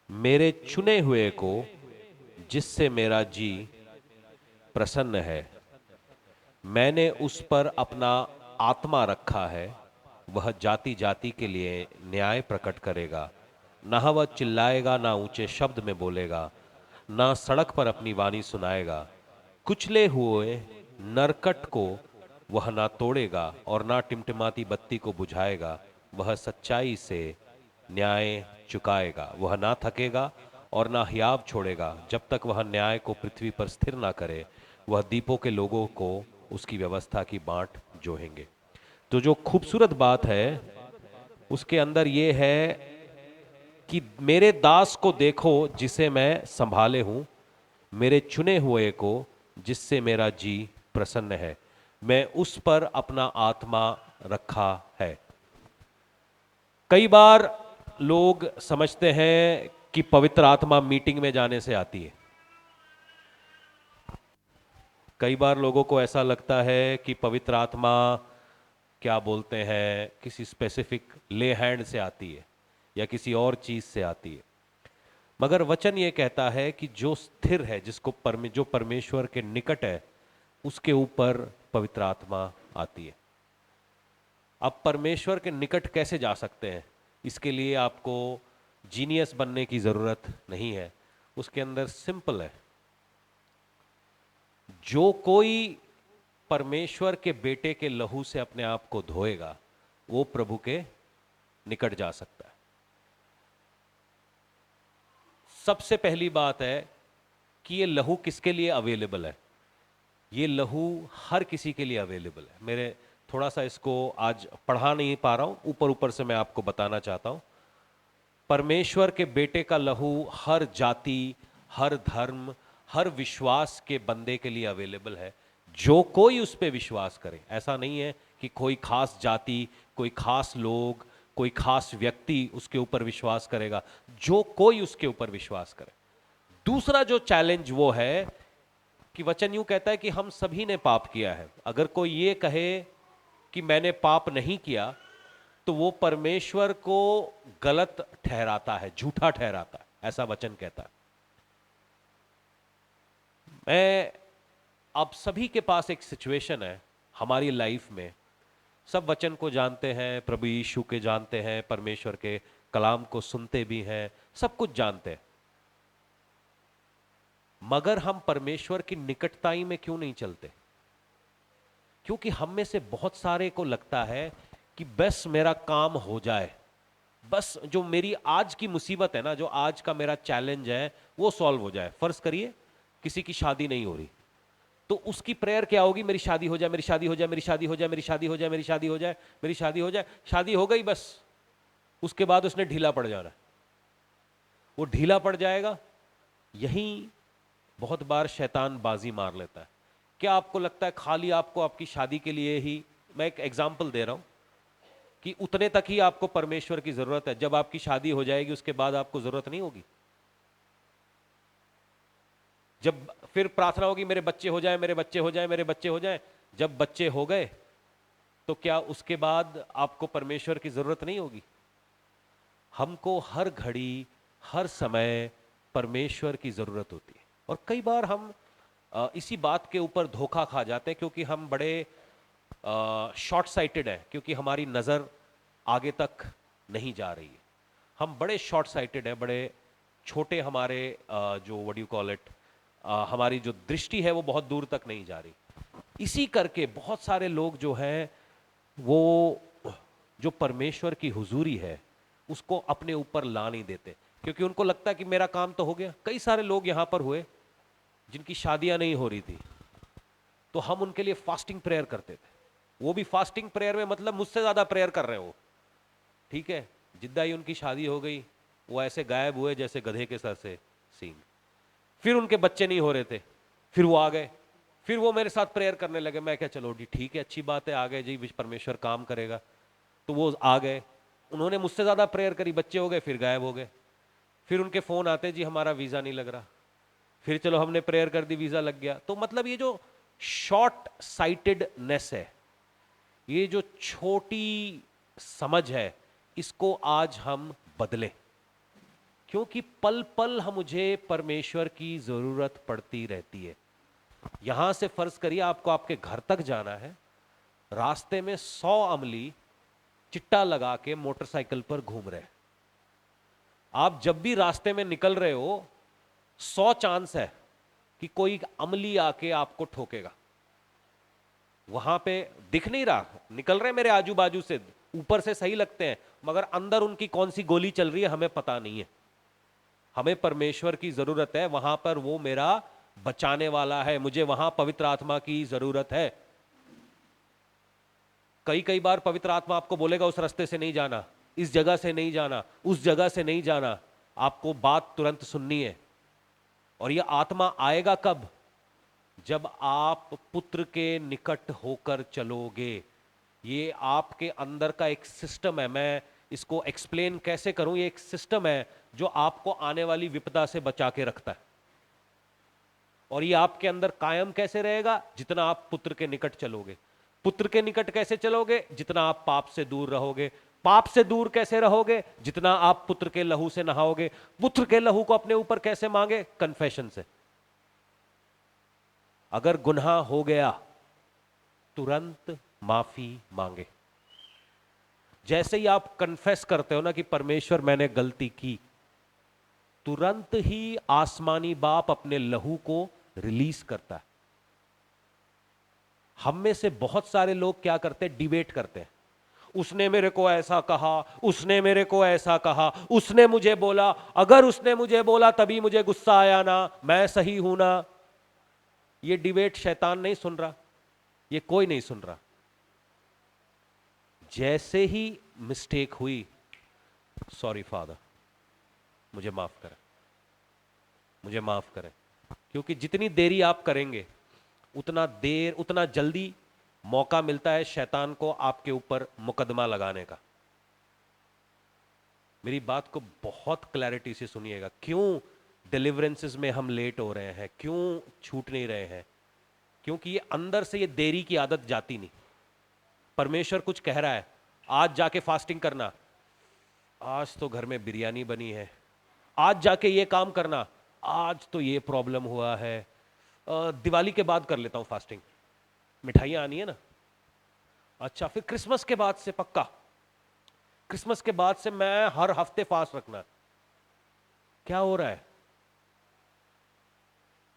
मेरे चुने हुए को जिससे मेरा जी प्रसन्न है, मैंने उस पर अपना आत्मा रखा है। वह जाति जाति के लिए न्याय प्रकट करेगा। ना वह चिल्लाएगा, ना ऊंचे शब्द में बोलेगा, ना सड़क पर अपनी वाणी सुनाएगा। कुचले हुए नरकट को वह ना तोड़ेगा और ना टिमटिमाती बत्ती को बुझाएगा। वह सच्चाई से न्याय चुकाएगा। वह ना थकेगा और ना हियाव छोड़ेगा जब तक वह न्याय को पृथ्वी पर स्थिर ना करे। वह दीपों के लोगों को उसकी व्यवस्था की बांट जोहेंगे। तो जो खूबसूरत बात है उसके अंदर ये है कि मेरे दास को देखो जिसे मैं संभाले हूं, मेरे चुने हुए को जिससे मेरा जी प्रसन्न है, मैं उस पर अपना आत्मा रखा है। कई बार लोग समझते हैं कि पवित्र आत्मा मीटिंग में जाने से आती है। कई बार लोगों को ऐसा लगता है कि पवित्र आत्मा क्या बोलते हैं किसी स्पेसिफिक ले हैंड से आती है या किसी और चीज से आती है। मगर वचन ये कहता है कि जो स्थिर है, जिसको जो परमेश्वर के निकट है, उसके ऊपर पवित्र आत्मा आती है। अब परमेश्वर के निकट कैसे जा सकते हैं? इसके लिए आपको जीनियस बनने की जरूरत नहीं है। उसके अंदर सिंपल है। जो कोई परमेश्वर के बेटे के लहू से अपने आप को धोएगा, वो प्रभु के निकट जा सकता है। सबसे पहली बात है कि ये लहू किसके लिए अवेलेबल है? ये लहू हर किसी के लिए अवेलेबल है। मेरे थोड़ा सा इसको आज पढ़ा नहीं पा रहा हूं, ऊपर ऊपर से मैं आपको बताना चाहता हूं। परमेश्वर के बेटे का लहू हर जाति, हर धर्म, हर विश्वास के बंदे के लिए अवेलेबल है। जो कोई उस पर विश्वास करे। ऐसा नहीं है कि कोई खास जाति, कोई खास लोग, कोई खास व्यक्ति उसके ऊपर विश्वास करेगा। जो कोई उसके ऊपर विश्वास करे। दूसरा जो चैलेंज वो है कि वचन यूं कहता है कि हम सभी ने पाप किया है। अगर कोई ये कहे कि मैंने पाप नहीं किया, तो वो परमेश्वर को गलत ठहराता है, झूठा ठहराता है। ऐसा वचन कहता है। मैं आप सभी के पास एक सिचुएशन है हमारी लाइफ में। सब वचन को जानते हैं, प्रभु यीशु के जानते हैं, परमेश्वर के कलाम को सुनते भी हैं, सब कुछ जानते हैं। मगर हम परमेश्वर की निकटताई में क्यों नहीं चलते? क्योंकि हम में से बहुत सारे को लगता है कि बस मेरा काम हो जाए, बस जो मेरी आज की मुसीबत है ना, जो आज का मेरा चैलेंज है, वो सॉल्व हो जाए। फर्ज करिए किसी की शादी नहीं हो रही, तो उसकी प्रेयर क्या होगी? मेरी शादी हो जाए, मेरी शादी हो जाए, मेरी शादी हो जाए, मेरी शादी हो जाए, मेरी शादी हो जाए, मेरी शादी हो जाए। शादी हो गई, बस उसके बाद उसने ढीला पड़ जाना। वो ढीला पड़ जाएगा। यहीं बहुत बार शैतान बाजी मार लेता है। क्या आपको लगता है खाली आपको आपकी शादी के लिए ही, मैं एक एग्जाम्पल दे रहा हूं, कि उतने तक ही आपको परमेश्वर की जरूरत है? जब आपकी शादी हो जाएगी उसके बाद आपको जरूरत नहीं होगी। जब फिर प्रार्थना होगी मेरे बच्चे हो जाए, मेरे बच्चे हो जाए, मेरे बच्चे हो जाए। जब बच्चे हो गए तो क्या उसके बाद आपको परमेश्वर की जरूरत नहीं होगी? हमको हर घड़ी, हर समय परमेश्वर की जरूरत होती है। और कई बार हम इसी बात के ऊपर धोखा खा जाते हैं, क्योंकि हम बड़े शॉर्ट साइटेड है, क्योंकि हमारी नज़र आगे तक नहीं जा रही है। हम बड़े शॉर्ट साइटेड है, बड़े छोटे हमारे जो व्हाट यू कॉल इट, हमारी जो दृष्टि है वो बहुत दूर तक नहीं जा रही। इसी करके बहुत सारे लोग जो हैं वो जो परमेश्वर की हुजूरी है उसको अपने ऊपर ला नहीं देते, क्योंकि उनको लगता है कि मेरा काम तो हो गया। कई सारे लोग यहां पर हुए जिनकी शादियां नहीं हो रही थी, तो हम उनके लिए फास्टिंग प्रेयर करते थे। वो भी फास्टिंग प्रेयर में मतलब मुझसे ज्यादा प्रेयर कर रहे हो, ठीक है। जिद्दा ही उनकी शादी हो गई, वो ऐसे गायब हुए जैसे गधे के सर से सींग। फिर उनके बच्चे नहीं हो रहे थे, फिर वो आ गए, फिर वो मेरे साथ प्रेयर करने लगे। मैं क्या, चलो जी ठीक है, अच्छी बात है, आ गए जी, परमेश्वर काम करेगा। तो वो आ गए, उन्होंने मुझसे ज्यादा प्रेयर करी, बच्चे हो गए, फिर गायब हो गए। फिर उनके फोन आते, जी हमारा वीजा नहीं लग रहा। फिर चलो हमने प्रेयर कर दी, वीजा लग गया। तो मतलब ये जो शॉर्ट साइटेडनेस है, ये जो छोटी समझ है, इसको आज हम बदलें। क्योंकि पल पल मुझे परमेश्वर की जरूरत पड़ती रहती है। यहां से फर्ज करिए आपको आपके घर तक जाना है, रास्ते में 100 अमली चिट्टा लगा के मोटरसाइकिल पर घूम रहे हैं। आप जब भी रास्ते में निकल रहे हो 100 चांस है कि कोई अमली आके आपको ठोकेगा। वहां पे दिख नहीं रहा, निकल रहे मेरे आजू बाजू से, ऊपर से सही लगते हैं, मगर अंदर उनकी कौन सी गोली चल रही है हमें पता नहीं है। हमें परमेश्वर की जरूरत है, वहां पर वो मेरा बचाने वाला है, मुझे वहां पवित्र आत्मा की जरूरत है। कई कई बार पवित्र आत्मा आपको बोलेगा उस रास्ते से नहीं जाना, इस जगह से नहीं जाना, उस जगह से नहीं जाना। आपको बात तुरंत सुननी है। और यह आत्मा आएगा कब? जब आप पुत्र के निकट होकर चलोगे। ये आपके अंदर का एक सिस्टम है। मैं इसको एक्सप्लेन कैसे करूं? ये एक सिस्टम है जो आपको आने वाली विपदा से बचा के रखता है। और ये आपके अंदर कायम कैसे रहेगा? जितना आप पुत्र के निकट चलोगे। पुत्र के निकट कैसे चलोगे? जितना आप पाप से दूर रहोगे। पाप से दूर कैसे रहोगे? जितना आप पुत्र के लहू से नहाओगे। पुत्र के लहू को अपने ऊपर कैसे मांगे? कन्फेशन से। अगर गुनाह हो गया तुरंत माफी मांगे। जैसे ही आप कन्फेस करते हो ना कि परमेश्वर मैंने गलती की, तुरंत ही आसमानी बाप अपने लहू को रिलीज करता है। हम में से बहुत सारे लोग क्या करते हैं? डिबेट करते हैं। उसने मेरे को ऐसा कहा, उसने मेरे को ऐसा कहा, उसने मुझे बोला, अगर उसने मुझे बोला तभी मुझे गुस्सा आया ना, मैं सही हूं ना। ये डिबेट शैतान नहीं सुन रहा, ये कोई नहीं सुन रहा। जैसे ही मिस्टेक हुई, सॉरी फादर, मुझे माफ करें, मुझे माफ करें। क्योंकि जितनी देरी आप करेंगे उतना जल्दी मौका मिलता है शैतान को आपके ऊपर मुकदमा लगाने का। मेरी बात को बहुत क्लैरिटी से सुनिएगा। क्यों डिलीवरेंसेस में हम लेट हो रहे हैं, क्यों छूट नहीं रहे हैं? क्योंकि ये अंदर से ये देरी की आदत जाती नहीं। परमेश्वर कुछ कह रहा है, आज जाके फास्टिंग करना, आज तो घर में बिरयानी बनी है। आज जाके ये काम करना, आज तो ये प्रॉब्लम हुआ है। दिवाली के बाद कर लेता हूं फास्टिंग, मिठाइयां आनी है ना। अच्छा, फिर क्रिसमस के बाद से पक्का, क्रिसमस के बाद से मैं हर हफ्ते फास्ट रखना। क्या हो रहा है?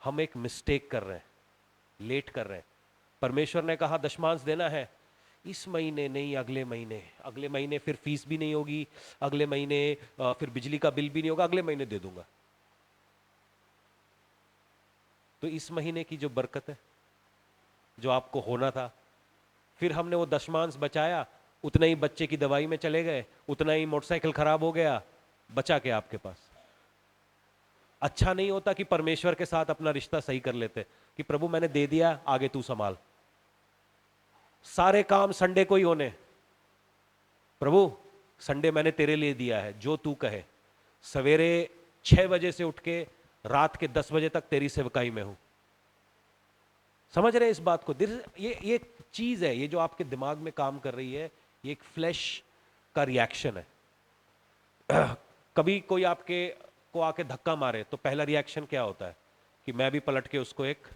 हम एक मिस्टेक कर रहे हैं, लेट कर रहे हैं। परमेश्वर ने कहा दशमांश देना है, इस महीने नहीं, अगले महीने, अगले महीने फिर फीस भी नहीं होगी, अगले महीने फिर बिजली का बिल भी नहीं होगा, अगले महीने दे दूंगा। तो इस महीने की जो बरकत है, जो आपको होना था, फिर हमने वो दशमांश बचाया, उतना ही बच्चे की दवाई में चले गए, उतना ही मोटरसाइकिल खराब हो गया, बचा के आपके पास। अच्छा नहीं होता कि परमेश्वर के साथ अपना रिश्ता सही कर लेते कि प्रभु मैंने दे दिया, आगे तू संभाल, सारे काम संडे को ही होने। प्रभु संडे मैंने तेरे लिए दिया है, जो तू कहे। सवेरे 6 बजे से उठ के रात के 10 बजे तक तेरी सेवकाई में हूं। समझ रहे इस बात को? ये चीज है, ये जो आपके दिमाग में काम कर रही है, ये एक फ्लैश का रिएक्शन है। कभी कोई आपके को आके धक्का मारे तो पहला रिएक्शन क्या होता है? कि मैं भी पलट के उसको एक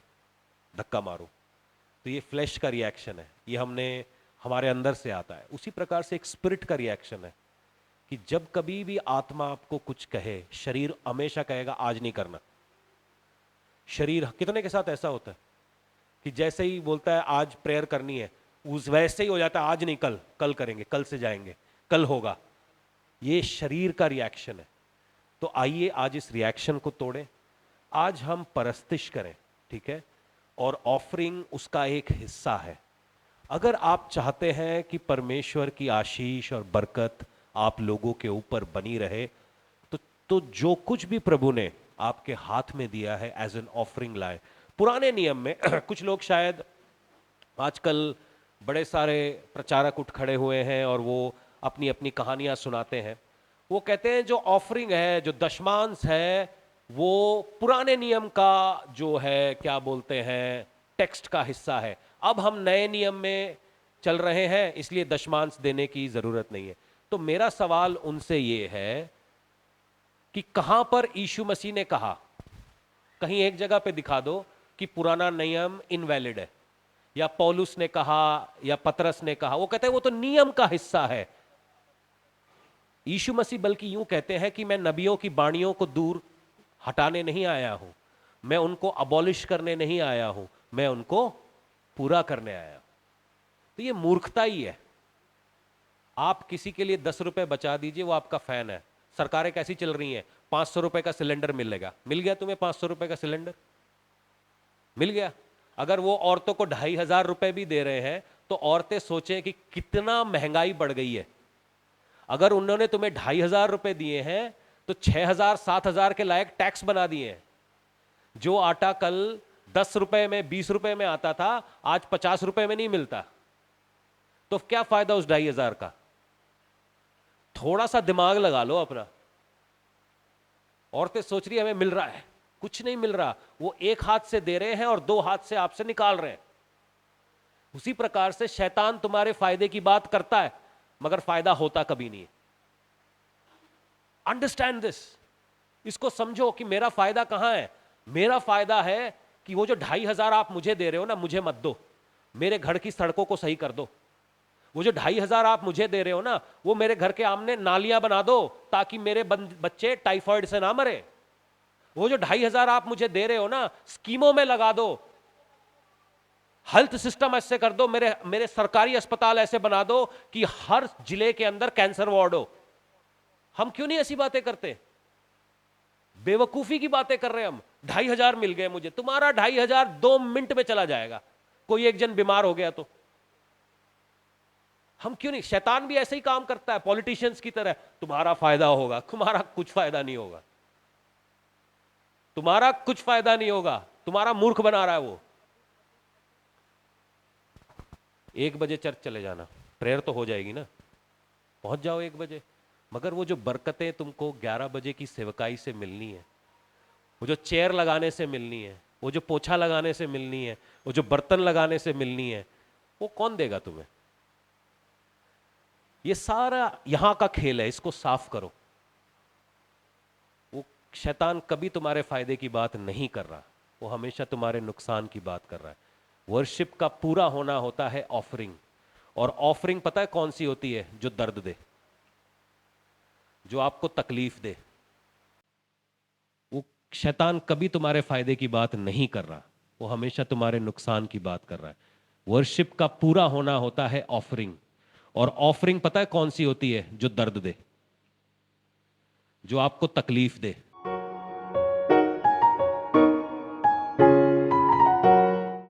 धक्का मारूं। तो ये फ्लैश का रिएक्शन है, ये हमारे अंदर से आता है। उसी प्रकार से एक स्पिरिट का रिएक्शन है कि जब कभी भी आत्मा आपको कुछ कहे, शरीर हमेशा कहेगा आज नहीं करना। शरीर कितने के साथ ऐसा होता है कि जैसे ही बोलता है आज प्रेयर करनी है, उस वैसे ही हो जाता है, आज नहीं, कल, कल करेंगे, कल से जाएंगे, कल होगा। ये शरीर का रिएक्शन है। तो आइए आज इस रिएक्शन को तोड़ें। आज हम परस्तिश करें, ठीक है? और ऑफरिंग उसका एक हिस्सा है। अगर आप चाहते हैं कि परमेश्वर की आशीष और बरकत आप लोगों के ऊपर बनी रहे, तो जो कुछ भी प्रभु ने आपके हाथ में दिया है एज एन ऑफरिंग लाए। पुराने नियम में कुछ लोग शायद आजकल बड़े सारे प्रचारक उठ खड़े हुए हैं और वो अपनी अपनी कहानियां सुनाते हैं। वो कहते हैं जो ऑफरिंग है, जो दशमांश है, वो पुराने नियम का जो है, क्या बोलते हैं, टेक्स्ट का हिस्सा है। अब हम नए नियम में चल रहे हैं, इसलिए दशमांश देने की जरूरत नहीं है। तो मेरा सवाल उनसे ये है कि कहां पर यीशु मसीह ने कहा, कहीं एक जगह पे दिखा दो कि पुराना नियम इनवैलिड है, या पौलुस ने कहा या पतरस ने कहा। वो कहते हैं वो तो नियम का हिस्सा है। यीशु मसीह बल्कि यूं कहते हैं कि मैं नबियों की बाणियों को दूर हटाने नहीं आया हूं, मैं उनको अबॉलिश करने नहीं आया हूं, मैं उनको पूरा करने आया हूं। तो ये मूर्खता ही है। आप किसी के लिए 10 रुपए बचा दीजिए, वो आपका फैन है। सरकारें कैसी चल रही हैं, 500 रुपए का सिलेंडर मिलेगा, मिल गया तुम्हें 500 रुपए का सिलेंडर, मिल गया। अगर वो औरतों को 2500 रुपए भी दे रहे हैं तो औरतें सोचें कि कितना महंगाई बढ़ गई है। अगर उन्होंने तुम्हें 2500 रुपए दिए हैं तो 6000 7000 के लायक टैक्स बना दिए हैं। जो आटा कल 10 रुपए में 20 रुपए में आता था, आज 50 रुपए में नहीं मिलता। तो क्या फायदा उस 2500 का? थोड़ा सा दिमाग लगा लो अपना। औरतें सोच रही है हमें मिल रहा है, कुछ नहीं मिल रहा। वो एक हाथ से दे रहे हैं और 2 हाथ से आपसे निकाल रहे हैं। उसी प्रकार से शैतान तुम्हारे फायदे की बात करता है मगर फायदा होता कभी नहीं है। अंडरस्टैंड दिस, इसको समझो कि मेरा फायदा कहां है। मेरा फायदा है कि वो जो 2500 आप मुझे दे रहे हो ना, मुझे मत दो, मेरे घर की सड़कों को सही कर दो। वो जो 2500 आप मुझे दे रहे हो ना, वो मेरे घर के आमने नालियां बना दो ताकि मेरे बच्चे टाइफाइड से ना मरे। वो जो 2500 आप मुझे दे रहे हो ना, स्कीमों में लगा दो, हेल्थ सिस्टम ऐसे कर दो, मेरे सरकारी अस्पताल ऐसे बना दो कि हर जिले के अंदर कैंसर वार्ड हो। हम क्यों नहीं ऐसी बातें करते? बेवकूफी की बातें कर रहे हैं हम। 2500 मिल गए मुझे, तुम्हारा 2500 2 मिनट में चला जाएगा। कोई एक जन बीमार हो गया तो हम क्यों नहीं? शैतान भी ऐसे ही काम करता है, पॉलिटिशियंस की तरह। तुम्हारा फायदा होगा, तुम्हारा कुछ फायदा नहीं होगा, तुम्हारा कुछ फायदा नहीं होगा, तुम्हारा मूर्ख बना रहा है वो। 1 बजे चर्च चले जाना, प्रेयर तो हो जाएगी ना, पहुंच जाओ 1 बजे। मगर वो जो बरकतें तुमको 11 बजे की सेवकाई से मिलनी है, वो जो चेयर लगाने से मिलनी है, वो जो पोछा लगाने से मिलनी है, वो जो बर्तन लगाने से मिलनी है, वो कौन देगा तुम्हें? ये सारा यहां का खेल है, इसको साफ करो। वो शैतान कभी तुम्हारे फायदे की बात नहीं कर रहा, वो हमेशा तुम्हारे नुकसान की बात कर रहा है। वर्शिप का पूरा होना होता है ऑफरिंग, और ऑफरिंग पता है कौन सी होती है? जो दर्द दे, जो आपको तकलीफ दे। वो शैतान कभी तुम्हारे फायदे की बात नहीं कर रहा, वो हमेशा तुम्हारे नुकसान की बात कर रहा है। वर्शिप का पूरा होना होता है ऑफरिंग, और ऑफरिंग पता है कौन सी होती है? जो दर्द दे, जो आपको तकलीफ दे।